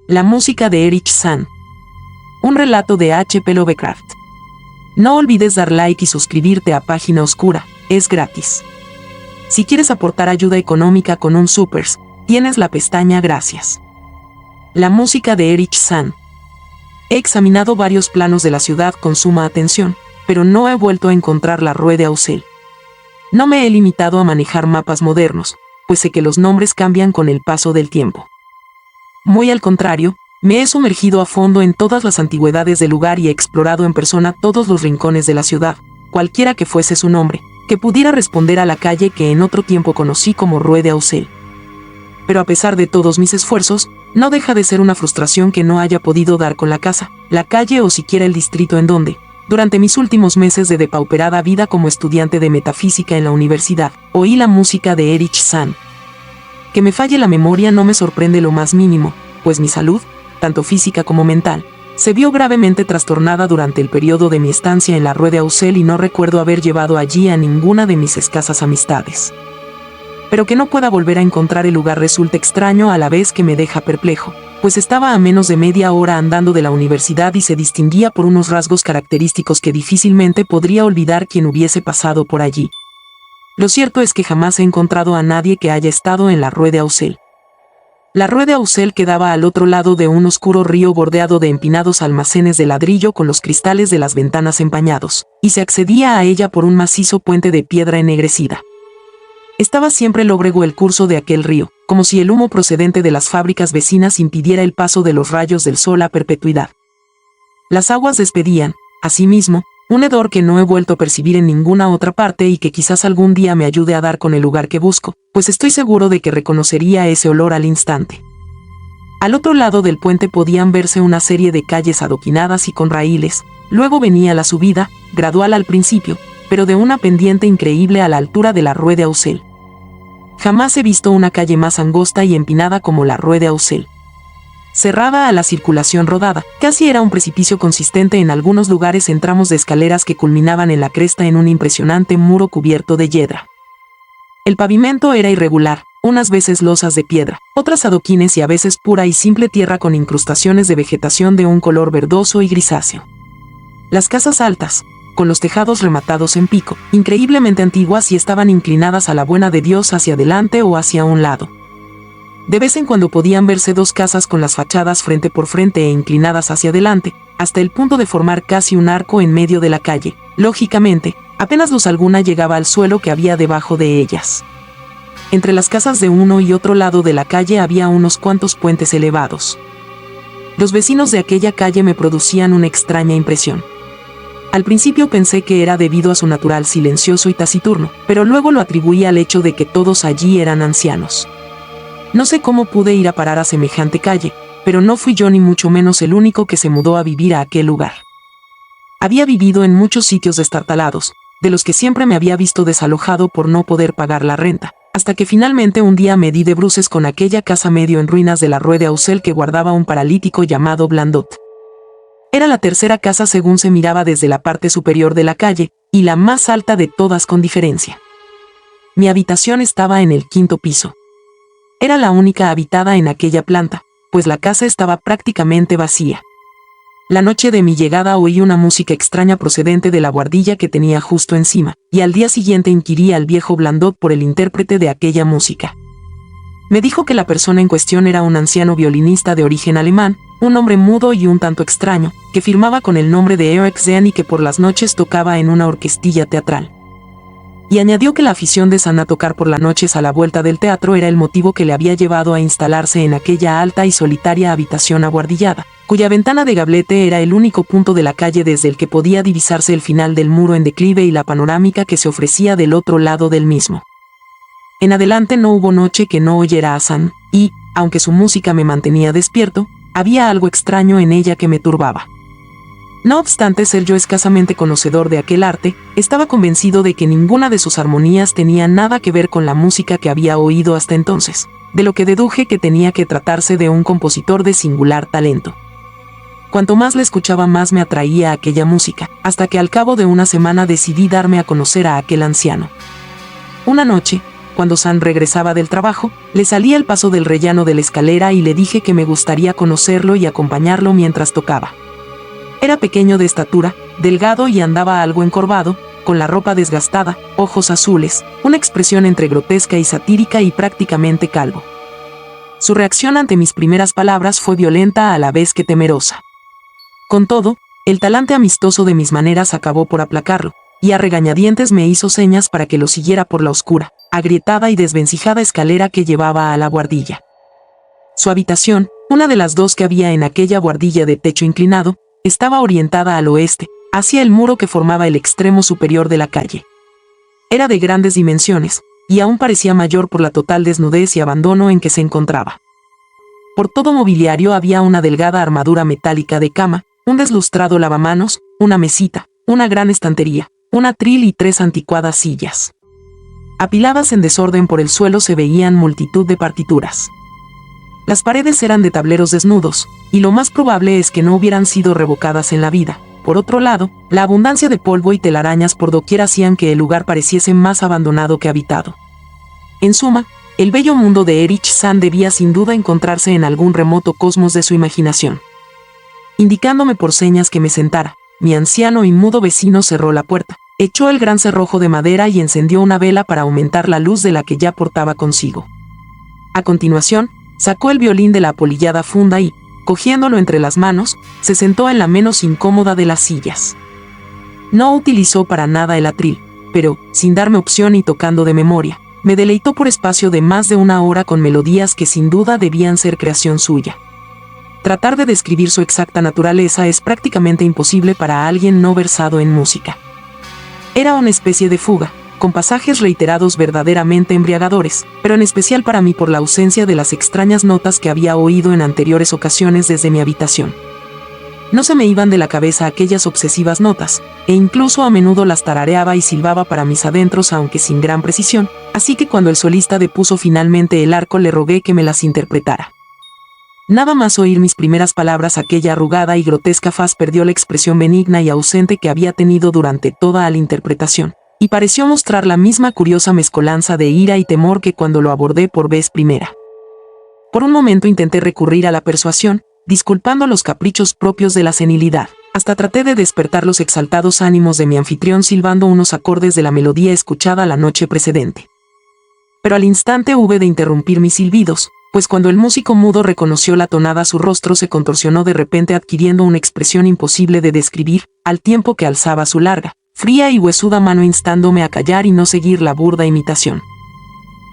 La música de Erich Sand. Un relato de H.P. Lovecraft. No olvides dar like y suscribirte a Página Oscura, es gratis. Si quieres aportar ayuda económica con un supers, tienes la pestaña Gracias. La música de Erich Sand. He examinado varios planos de la ciudad con suma atención, pero no he vuelto a encontrar la Rue d'Auxel. No me he limitado a manejar mapas modernos, pues sé que los nombres cambian con el paso del tiempo. Muy al contrario, me he sumergido a fondo en todas las antigüedades del lugar y he explorado en persona todos los rincones de la ciudad, cualquiera que fuese su nombre, que pudiera responder a la calle que en otro tiempo conocí como Rue d'Auxel. Pero a pesar de todos mis esfuerzos, no deja de ser una frustración que no haya podido dar con la casa, la calle o siquiera el distrito en donde, durante mis últimos meses de depauperada vida como estudiante de metafísica en la universidad, oí la música de Erich Sand. Que me falle la memoria no me sorprende lo más mínimo, pues mi salud, tanto física como mental, se vio gravemente trastornada durante el periodo de mi estancia en la Rue d'Auxel y no recuerdo haber llevado allí a ninguna de mis escasas amistades. Pero que no pueda volver a encontrar el lugar resulta extraño a la vez que me deja perplejo, pues estaba a menos de media hora andando de la universidad y se distinguía por unos rasgos característicos que difícilmente podría olvidar quien hubiese pasado por allí. Lo cierto es que jamás he encontrado a nadie que haya estado en la Rue d'Auxel. La Rue d'Auxel quedaba al otro lado de un oscuro río bordeado de empinados almacenes de ladrillo con los cristales de las ventanas empañados, y se accedía a ella por un macizo puente de piedra ennegrecida. Estaba siempre lóbrego el curso de aquel río, como si el humo procedente de las fábricas vecinas impidiera el paso de los rayos del sol a perpetuidad. Las aguas despedían, asimismo, un hedor que no he vuelto a percibir en ninguna otra parte y que quizás algún día me ayude a dar con el lugar que busco, pues estoy seguro de que reconocería ese olor al instante. Al otro lado del puente podían verse una serie de calles adoquinadas y con raíles, luego venía la subida, gradual al principio, pero de una pendiente increíble a la altura de la Rue d'Auxel. Jamás he visto una calle más angosta y empinada como la Rue d'Auxel. Cerrada a la circulación rodada, casi era un precipicio consistente en algunos lugares en tramos de escaleras que culminaban en la cresta en un impresionante muro cubierto de hiedra. El pavimento era irregular, unas veces losas de piedra, otras adoquines y a veces pura y simple tierra con incrustaciones de vegetación de un color verdoso y grisáceo. Las casas altas, con los tejados rematados en pico, increíblemente antiguas y estaban inclinadas a la buena de Dios hacia adelante o hacia un lado. De vez en cuando podían verse dos casas con las fachadas frente por frente e inclinadas hacia adelante, hasta el punto de formar casi un arco en medio de la calle. Lógicamente, apenas luz alguna llegaba al suelo que había debajo de ellas. Entre las casas de uno y otro lado de la calle había unos cuantos puentes elevados. Los vecinos de aquella calle me producían una extraña impresión. Al principio pensé que era debido a su natural silencioso y taciturno, pero luego lo atribuí al hecho de que todos allí eran ancianos. No sé cómo pude ir a parar a semejante calle, pero no fui yo ni mucho menos el único que se mudó a vivir a aquel lugar. Había vivido en muchos sitios destartalados, de los que siempre me había visto desalojado por no poder pagar la renta, hasta que finalmente un día me di de bruces con aquella casa medio en ruinas de la Rue d'Auxel que guardaba un paralítico llamado Blandot. Era la tercera casa según se miraba desde la parte superior de la calle, y la más alta de todas con diferencia. Mi habitación estaba en el 5º piso. Era la única habitada en aquella planta, pues la casa estaba prácticamente vacía. La noche de mi llegada oí una música extraña procedente de la buhardilla que tenía justo encima, y al día siguiente inquirí al viejo Blandot por el intérprete de aquella música. Me dijo que la persona en cuestión era un anciano violinista de origen alemán, un hombre mudo y un tanto extraño, que firmaba con el nombre de Erich Sand y que por las noches tocaba en una orquestilla teatral. Y añadió que la afición de Sand a tocar por las noches a la vuelta del teatro era el motivo que le había llevado a instalarse en aquella alta y solitaria habitación abuhardillada, cuya ventana de gablete era el único punto de la calle desde el que podía divisarse el final del muro en declive y la panorámica que se ofrecía del otro lado del mismo. En adelante no hubo noche que no oyera a Sand, y, aunque su música me mantenía despierto, había algo extraño en ella que me turbaba. No obstante ser yo escasamente conocedor de aquel arte, estaba convencido de que ninguna de sus armonías tenía nada que ver con la música que había oído hasta entonces, de lo que deduje que tenía que tratarse de un compositor de singular talento. Cuanto más le escuchaba más me atraía aquella música, hasta que al cabo de una semana decidí darme a conocer a aquel anciano. Una noche, cuando San regresaba del trabajo, le salí al paso del rellano de la escalera y le dije que me gustaría conocerlo y acompañarlo mientras tocaba. Era pequeño de estatura, delgado y andaba algo encorvado, con la ropa desgastada, ojos azules, una expresión entre grotesca y satírica y prácticamente calvo. Su reacción ante mis primeras palabras fue violenta a la vez que temerosa. Con todo, el talante amistoso de mis maneras acabó por aplacarlo, y a regañadientes me hizo señas para que lo siguiera por la oscura, agrietada y desvencijada escalera que llevaba a la buhardilla. Su habitación, una de las dos que había en aquella buhardilla de techo inclinado, estaba orientada al oeste, hacia el muro que formaba el extremo superior de la calle. Era de grandes dimensiones, y aún parecía mayor por la total desnudez y abandono en que se encontraba. Por todo mobiliario había una delgada armadura metálica de cama, un deslustrado lavamanos, una mesita, una gran estantería, un atril y 3 anticuadas sillas. Apiladas en desorden por el suelo se veían multitud de partituras. Las paredes eran de tableros desnudos, y lo más probable es que no hubieran sido revocadas en la vida. Por otro lado, la abundancia de polvo y telarañas por doquier hacían que el lugar pareciese más abandonado que habitado. En suma, el bello mundo de Erich Sand debía sin duda encontrarse en algún remoto cosmos de su imaginación. Indicándome por señas que me sentara, mi anciano y mudo vecino cerró la puerta, echó el gran cerrojo de madera y encendió una vela para aumentar la luz de la que ya portaba consigo. A continuación, sacó el violín de la apolillada funda y, cogiéndolo entre las manos, se sentó en la menos incómoda de las sillas. No utilizó para nada el atril, pero, sin darme opción y tocando de memoria, me deleitó por espacio de más de una hora con melodías que sin duda debían ser creación suya. Tratar de describir su exacta naturaleza es prácticamente imposible para alguien no versado en música. Era una especie de fuga, con pasajes reiterados verdaderamente embriagadores, pero en especial para mí por la ausencia de las extrañas notas que había oído en anteriores ocasiones desde mi habitación. No se me iban de la cabeza aquellas obsesivas notas, e incluso a menudo las tarareaba y silbaba para mis adentros aunque sin gran precisión, así que cuando el solista depuso finalmente el arco le rogué que me las interpretara. Nada más oír mis primeras palabras aquella arrugada y grotesca faz perdió la expresión benigna y ausente que había tenido durante toda la interpretación, y pareció mostrar la misma curiosa mezcolanza de ira y temor que cuando lo abordé por vez primera. Por un momento intenté recurrir a la persuasión, disculpando los caprichos propios de la senilidad, hasta traté de despertar los exaltados ánimos de mi anfitrión silbando unos acordes de la melodía escuchada la noche precedente. Pero al instante hube de interrumpir mis silbidos, pues cuando el músico mudo reconoció la tonada su rostro se contorsionó de repente adquiriendo una expresión imposible de describir, al tiempo que alzaba su larga, fría y huesuda mano instándome a callar y no seguir la burda imitación.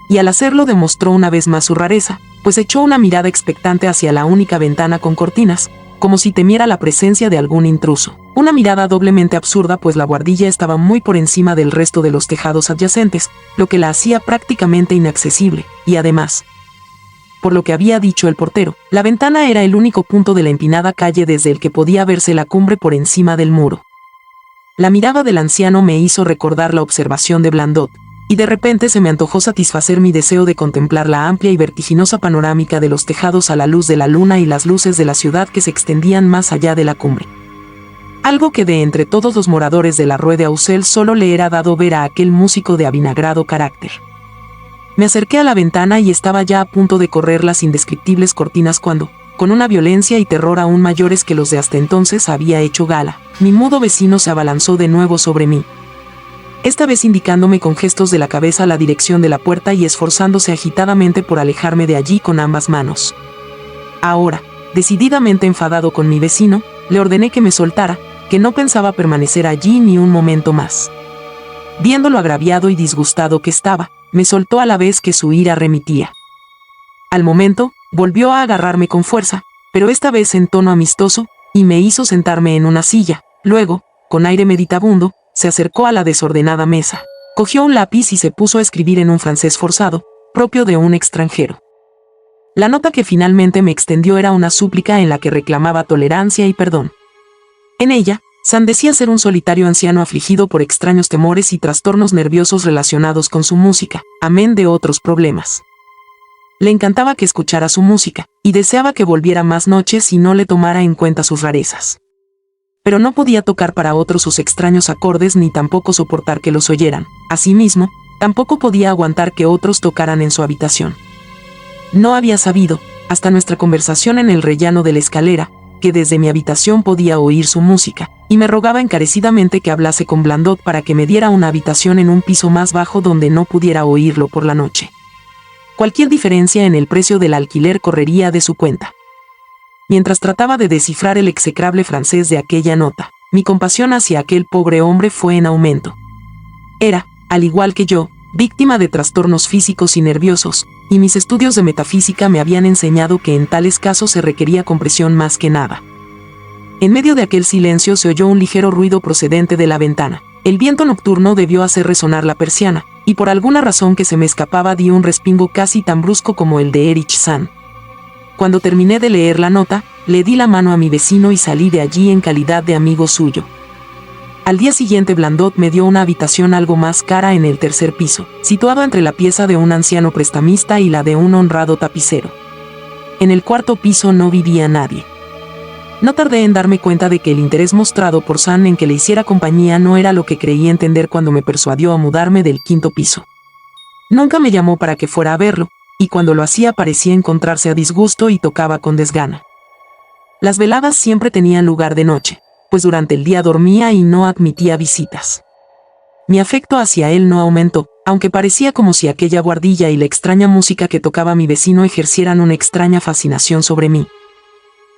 Y al hacerlo demostró una vez más su rareza, pues echó una mirada expectante hacia la única ventana con cortinas, como si temiera la presencia de algún intruso. Una mirada doblemente absurda pues la buhardilla estaba muy por encima del resto de los tejados adyacentes, lo que la hacía prácticamente inaccesible, y además, por lo que había dicho el portero, la ventana era el único punto de la empinada calle desde el que podía verse la cumbre por encima del muro. La mirada del anciano me hizo recordar la observación de Blandot, y de repente se me antojó satisfacer mi deseo de contemplar la amplia y vertiginosa panorámica de los tejados a la luz de la luna y las luces de la ciudad que se extendían más allá de la cumbre. Algo que de entre todos los moradores de la Rue d'Auxelles solo le era dado ver a aquel músico de avinagrado carácter. Me acerqué a la ventana y estaba ya a punto de correr las indescriptibles cortinas cuando, con una violencia y terror aún mayores que los de hasta entonces había hecho gala, mi mudo vecino se abalanzó de nuevo sobre mí. Esta vez indicándome con gestos de la cabeza la dirección de la puerta y esforzándose agitadamente por alejarme de allí con ambas manos. Ahora, decididamente enfadado con mi vecino, le ordené que me soltara, que no pensaba permanecer allí ni un momento más. Viendo lo agraviado y disgustado que estaba, me soltó a la vez que su ira remitía. Al momento, volvió a agarrarme con fuerza, pero esta vez en tono amistoso, y me hizo sentarme en una silla. Luego, con aire meditabundo, se acercó a la desordenada mesa, cogió un lápiz y se puso a escribir en un francés forzado, propio de un extranjero. La nota que finalmente me extendió era una súplica en la que reclamaba tolerancia y perdón. En ella, Sand decía ser un solitario anciano afligido por extraños temores y trastornos nerviosos relacionados con su música, amén de otros problemas. Le encantaba que escuchara su música, y deseaba que volviera más noches y no le tomara en cuenta sus rarezas. Pero no podía tocar para otros sus extraños acordes ni tampoco soportar que los oyeran. Asimismo, Tampoco podía aguantar que otros tocaran en su habitación. No había sabido, hasta nuestra conversación en el rellano de la escalera, que desde mi habitación podía oír su música, y me rogaba encarecidamente que hablase con Blandot para que me diera una habitación en un piso más bajo donde no pudiera oírlo por la noche. Cualquier diferencia en el precio del alquiler correría de su cuenta. Mientras trataba de descifrar el execrable francés de aquella nota, mi compasión hacia aquel pobre hombre fue en aumento. Era, al igual que yo, víctima de trastornos físicos y nerviosos, y mis estudios de metafísica me habían enseñado que en tales casos se requería compresión más que nada. En medio de aquel silencio se oyó un ligero ruido procedente de la ventana. El viento nocturno debió hacer resonar la persiana, y por alguna razón que se me escapaba di un respingo casi tan brusco como el de Erich Sand. Cuando terminé de leer la nota, le di la mano a mi vecino y salí de allí en calidad de amigo suyo. Al día siguiente Blandot me dio una habitación algo más cara en el tercer piso, situado entre la pieza de un anciano prestamista y la de un honrado tapicero. En el cuarto piso no vivía nadie. No tardé en darme cuenta de que el interés mostrado por Sand en que le hiciera compañía no era lo que creí entender cuando me persuadió a mudarme del quinto piso. Nunca me llamó para que fuera a verlo, y cuando lo hacía parecía encontrarse a disgusto y tocaba con desgana. Las veladas siempre tenían lugar de noche, pues durante el día dormía y no admitía visitas. Mi afecto hacia él no aumentó, aunque parecía como si aquella buhardilla y la extraña música que tocaba mi vecino ejercieran una extraña fascinación sobre mí.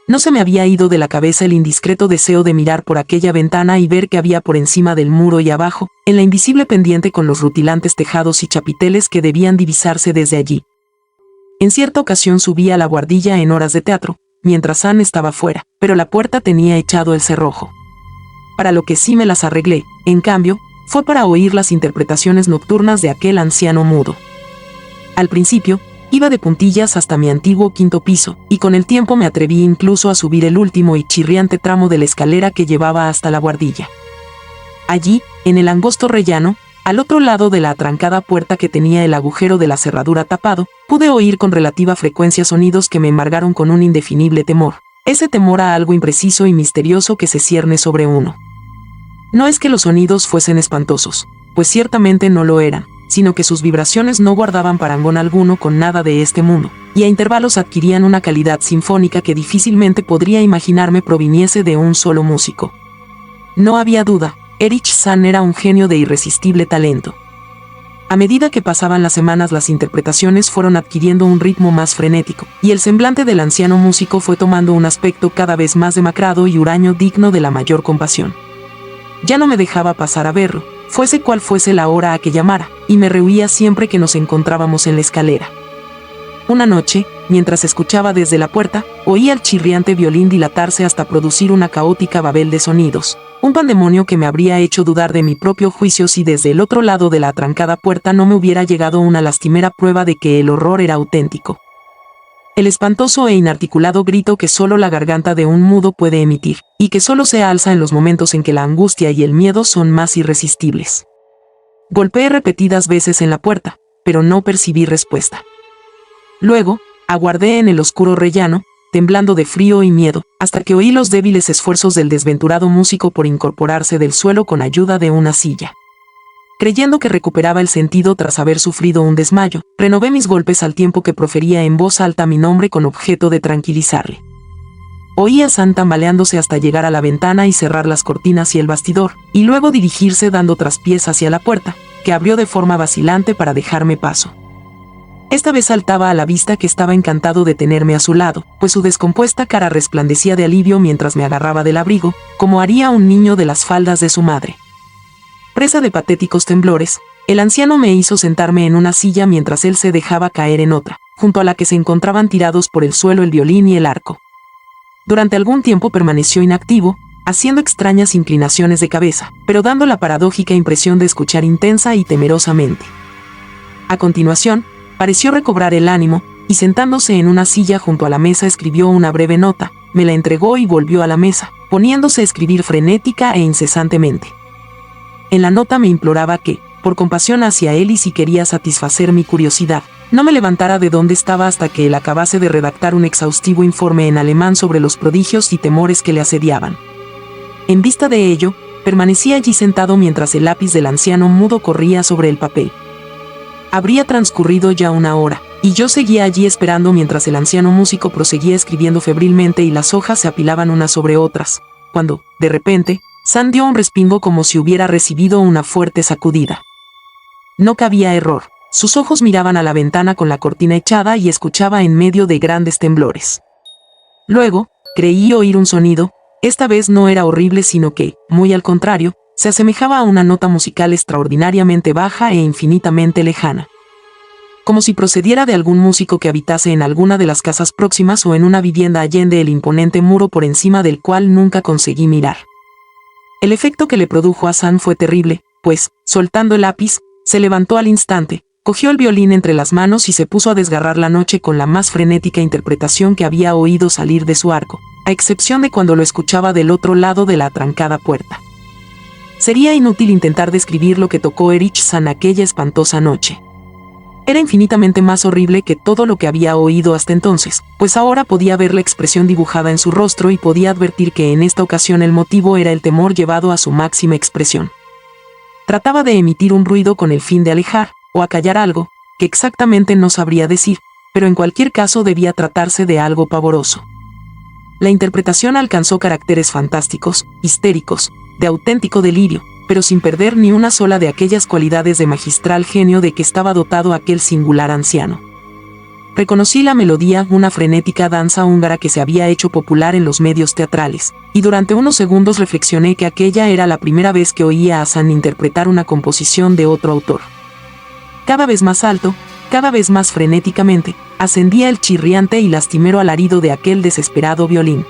No se me había ido de la cabeza el indiscreto deseo de mirar por aquella ventana y ver qué había por encima del muro y abajo, en la invisible pendiente con los rutilantes tejados y chapiteles que debían divisarse desde allí. En cierta ocasión subí a la buhardilla en horas de teatro, mientras Sand estaba fuera, pero la puerta tenía echado el cerrojo. Para lo que sí me las arreglé, en cambio, fue para oír las interpretaciones nocturnas de aquel anciano mudo. Al principio, iba de puntillas hasta mi antiguo quinto piso, y con el tiempo me atreví incluso a subir el último y chirriante tramo de la escalera que llevaba hasta la buhardilla. Allí, en el angosto rellano, al otro lado de la atrancada puerta que tenía el agujero de la cerradura tapado, pude oír con relativa frecuencia sonidos que me embargaron con un indefinible temor. Ese temor a algo impreciso y misterioso que se cierne sobre uno. No es que los sonidos fuesen espantosos, pues ciertamente no lo eran, sino que sus vibraciones no guardaban parangón alguno con nada de este mundo, y a intervalos adquirían una calidad sinfónica que difícilmente podría imaginarme proviniese de un solo músico. No había duda, Erich Sand era un genio de irresistible talento. A medida que pasaban las semanas las interpretaciones fueron adquiriendo un ritmo más frenético, y el semblante del anciano músico fue tomando un aspecto cada vez más demacrado y huraño digno de la mayor compasión. Ya no me dejaba pasar a verlo, fuese cual fuese la hora a que llamara, y me rehuía siempre que nos encontrábamos en la escalera. Una noche, mientras escuchaba desde la puerta, oía el chirriante violín dilatarse hasta producir una caótica babel de sonidos, un pandemonio que me habría hecho dudar de mi propio juicio si desde el otro lado de la atrancada puerta no me hubiera llegado una lastimera prueba de que el horror era auténtico. El espantoso e inarticulado grito que solo la garganta de un mudo puede emitir, y que solo se alza en los momentos en que la angustia y el miedo son más irresistibles. Golpeé repetidas veces en la puerta, pero no percibí respuesta. Luego, aguardé en el oscuro rellano, temblando de frío y miedo, hasta que oí los débiles esfuerzos del desventurado músico por incorporarse del suelo con ayuda de una silla. Creyendo que recuperaba el sentido tras haber sufrido un desmayo, renové mis golpes al tiempo que profería en voz alta mi nombre con objeto de tranquilizarle. Oí a Sand tambaleándose hasta llegar a la ventana y cerrar las cortinas y el bastidor, y luego dirigirse dando traspiés hacia la puerta, que abrió de forma vacilante para dejarme paso. Esta vez saltaba a la vista que estaba encantado de tenerme a su lado, pues su descompuesta cara resplandecía de alivio mientras me agarraba del abrigo, como haría un niño de las faldas de su madre. Presa de patéticos temblores, el anciano me hizo sentarme en una silla mientras él se dejaba caer en otra, junto a la que se encontraban tirados por el suelo el violín y el arco. Durante algún tiempo permaneció inactivo, haciendo extrañas inclinaciones de cabeza, pero dando la paradójica impresión de escuchar intensa y temerosamente. A continuación, pareció recobrar el ánimo, y sentándose en una silla junto a la mesa escribió una breve nota, me la entregó y volvió a la mesa, poniéndose a escribir frenética e incesantemente. En la nota me imploraba que, por compasión hacia él y si quería satisfacer mi curiosidad, no me levantara de donde estaba hasta que él acabase de redactar un exhaustivo informe en alemán sobre los prodigios y temores que le asediaban. En vista de ello, permanecí allí sentado mientras el lápiz del anciano mudo corría sobre el papel. Habría transcurrido ya una hora, y yo seguía allí esperando mientras el anciano músico proseguía escribiendo febrilmente y las hojas se apilaban unas sobre otras, cuando, de repente, San dio un respingo como si hubiera recibido una fuerte sacudida. No cabía error. Sus ojos miraban a la ventana con la cortina echada y escuchaba en medio de grandes temblores. Luego, creí oír un sonido. Esta vez no era horrible sino que, muy al contrario, se asemejaba a una nota musical extraordinariamente baja e infinitamente lejana. Como si procediera de algún músico que habitase en alguna de las casas próximas o en una vivienda allende el imponente muro por encima del cual nunca conseguí mirar. El efecto que le produjo a San fue terrible, pues, soltando el lápiz, se levantó al instante, cogió el violín entre las manos y se puso a desgarrar la noche con la más frenética interpretación que había oído salir de su arco, a excepción de cuando lo escuchaba del otro lado de la atrancada puerta. Sería inútil intentar describir lo que tocó Erich San aquella espantosa noche. Era infinitamente más horrible que todo lo que había oído hasta entonces, pues ahora podía ver la expresión dibujada en su rostro y podía advertir que en esta ocasión el motivo era el temor llevado a su máxima expresión. Trataba de emitir un ruido con el fin de alejar, o acallar algo, que exactamente no sabría decir, pero en cualquier caso debía tratarse de algo pavoroso. La interpretación alcanzó caracteres fantásticos, histéricos, de auténtico delirio, pero sin perder ni una sola de aquellas cualidades de magistral genio de que estaba dotado aquel singular anciano. Reconocí la melodía, una frenética danza húngara que se había hecho popular en los medios teatrales, y durante unos segundos reflexioné que aquella era la primera vez que oía a San interpretar una composición de otro autor. Cada vez más alto, cada vez más frenéticamente, ascendía el chirriante y lastimero alarido de aquel desesperado violín.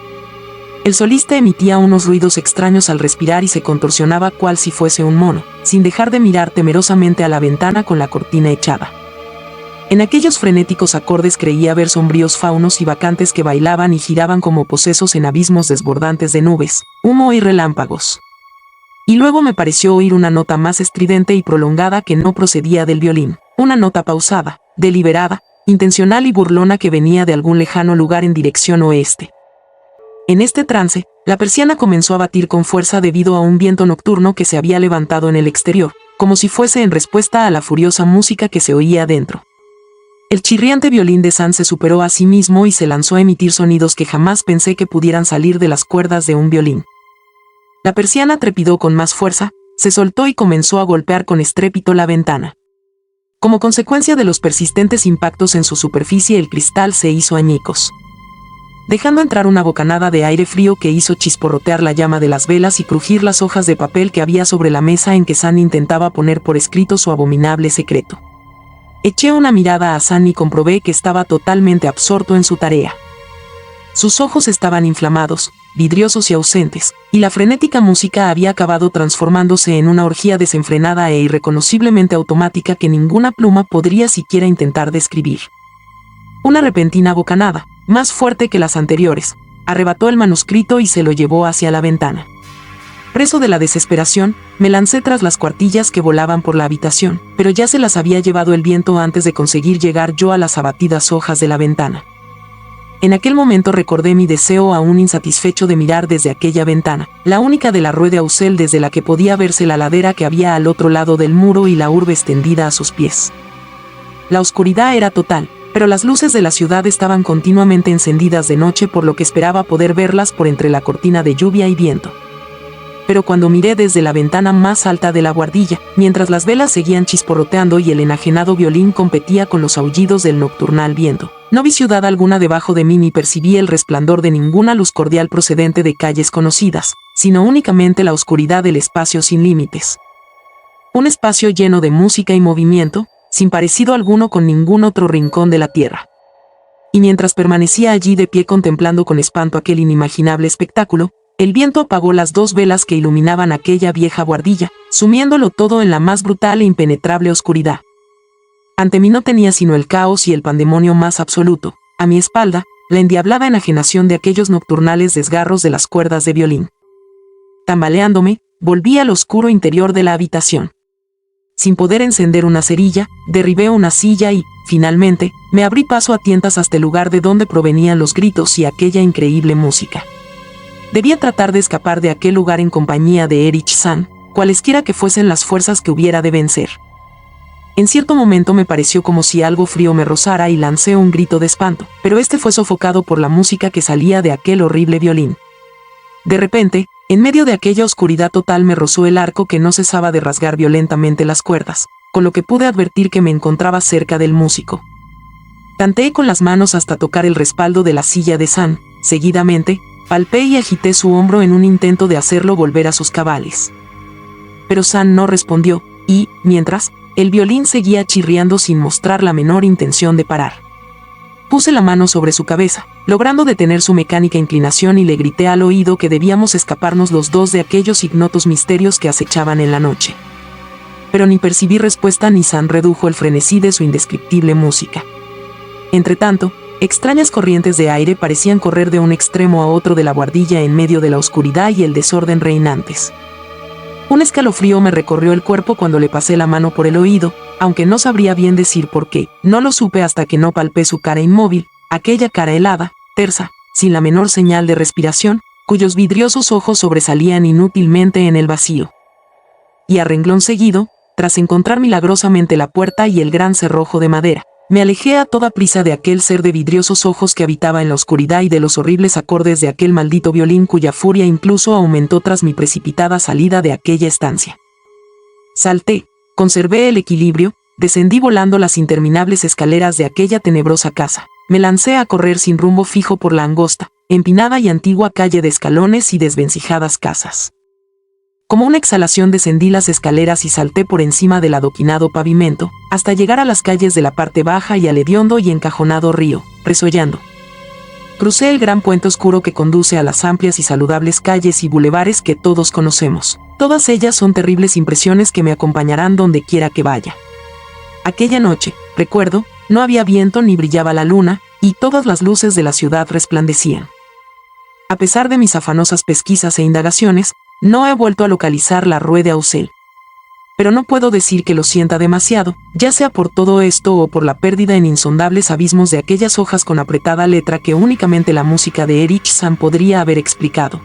El solista emitía unos ruidos extraños al respirar y se contorsionaba cual si fuese un mono, sin dejar de mirar temerosamente a la ventana con la cortina echada. En aquellos frenéticos acordes creía ver sombríos faunos y bacantes que bailaban y giraban como posesos en abismos desbordantes de nubes, humo y relámpagos. Y luego me pareció oír una nota más estridente y prolongada que no procedía del violín, una nota pausada, deliberada, intencional y burlona que venía de algún lejano lugar en dirección oeste. En este trance, la persiana comenzó a batir con fuerza debido a un viento nocturno que se había levantado en el exterior, como si fuese en respuesta a la furiosa música que se oía adentro. El chirriante violín de San se superó a sí mismo y se lanzó a emitir sonidos que jamás pensé que pudieran salir de las cuerdas de un violín. La persiana trepidó con más fuerza, se soltó y comenzó a golpear con estrépito la ventana. Como consecuencia de los persistentes impactos en su superficie, el cristal se hizo añicos, dejando entrar una bocanada de aire frío que hizo chisporrotear la llama de las velas y crujir las hojas de papel que había sobre la mesa en que San intentaba poner por escrito su abominable secreto. Eché una mirada a San y comprobé que estaba totalmente absorto en su tarea. Sus ojos estaban inflamados, vidriosos y ausentes, y la frenética música había acabado transformándose en una orgía desenfrenada e irreconociblemente automática que ninguna pluma podría siquiera intentar describir. Una repentina bocanada, más fuerte que las anteriores, arrebató el manuscrito y se lo llevó hacia la ventana. Preso de la desesperación, me lancé tras las cuartillas que volaban por la habitación, pero ya se las había llevado el viento antes de conseguir llegar yo a las abatidas hojas de la ventana. En aquel momento recordé mi deseo aún insatisfecho de mirar desde aquella ventana, la única de la Rue d'Auxerre desde la que podía verse la ladera que había al otro lado del muro y la urbe extendida a sus pies. La oscuridad era total, pero las luces de la ciudad estaban continuamente encendidas de noche, por lo que esperaba poder verlas por entre la cortina de lluvia y viento. Pero cuando miré desde la ventana más alta de la buhardilla, mientras las velas seguían chisporroteando y el enajenado violín competía con los aullidos del nocturnal viento, no vi ciudad alguna debajo de mí ni percibí el resplandor de ninguna luz cordial procedente de calles conocidas, sino únicamente la oscuridad del espacio sin límites. Un espacio lleno de música y movimiento, sin parecido alguno con ningún otro rincón de la tierra. Y mientras permanecía allí de pie contemplando con espanto aquel inimaginable espectáculo, el viento apagó las dos velas que iluminaban aquella vieja buhardilla, sumiéndolo todo en la más brutal e impenetrable oscuridad. Ante mí no tenía sino el caos y el pandemonio más absoluto, a mi espalda, la endiablada enajenación de aquellos nocturnales desgarros de las cuerdas de violín. Tambaleándome, volví al oscuro interior de la habitación. Sin poder encender una cerilla, derribé una silla y, finalmente, me abrí paso a tientas hasta el lugar de donde provenían los gritos y aquella increíble música. Debía tratar de escapar de aquel lugar en compañía de Erich San, cualesquiera que fuesen las fuerzas que hubiera de vencer. En cierto momento me pareció como si algo frío me rozara y lancé un grito de espanto, pero este fue sofocado por la música que salía de aquel horrible violín. De repente, en medio de aquella oscuridad total me rozó el arco que no cesaba de rasgar violentamente las cuerdas, con lo que pude advertir que me encontraba cerca del músico. Tanteé con las manos hasta tocar el respaldo de la silla de San. Seguidamente, palpé y agité su hombro en un intento de hacerlo volver a sus cabales. Pero San no respondió, y, mientras, el violín seguía chirriando sin mostrar la menor intención de parar. Puse la mano sobre su cabeza, logrando detener su mecánica inclinación y le grité al oído que debíamos escaparnos los dos de aquellos ignotos misterios que acechaban en la noche. Pero ni percibí respuesta ni San redujo el frenesí de su indescriptible música. Entretanto, extrañas corrientes de aire parecían correr de un extremo a otro de la buhardilla en medio de la oscuridad y el desorden reinantes. Un escalofrío me recorrió el cuerpo cuando le pasé la mano por el oído, aunque no sabría bien decir por qué. No lo supe hasta que no palpé su cara inmóvil, aquella cara helada, tersa, sin la menor señal de respiración, cuyos vidriosos ojos sobresalían inútilmente en el vacío. Y a renglón seguido, tras encontrar milagrosamente la puerta y el gran cerrojo de madera, me alejé a toda prisa de aquel ser de vidriosos ojos que habitaba en la oscuridad y de los horribles acordes de aquel maldito violín cuya furia incluso aumentó tras mi precipitada salida de aquella estancia. Salté, conservé el equilibrio, descendí volando las interminables escaleras de aquella tenebrosa casa, me lancé a correr sin rumbo fijo por la angosta, empinada y antigua calle de escalones y desvencijadas casas. Como una exhalación descendí las escaleras y salté por encima del adoquinado pavimento, hasta llegar a las calles de la parte baja y al hediondo y encajonado río, resollando. Crucé el gran puente oscuro que conduce a las amplias y saludables calles y bulevares que todos conocemos. Todas ellas son terribles impresiones que me acompañarán donde quiera que vaya. Aquella noche, recuerdo, no había viento ni brillaba la luna, y todas las luces de la ciudad resplandecían. A pesar de mis afanosas pesquisas e indagaciones, no he vuelto a localizar la Rue d'Auxel. Pero no puedo decir que lo sienta demasiado, ya sea por todo esto o por la pérdida en insondables abismos de aquellas hojas con apretada letra que únicamente la música de Erich Sand podría haber explicado.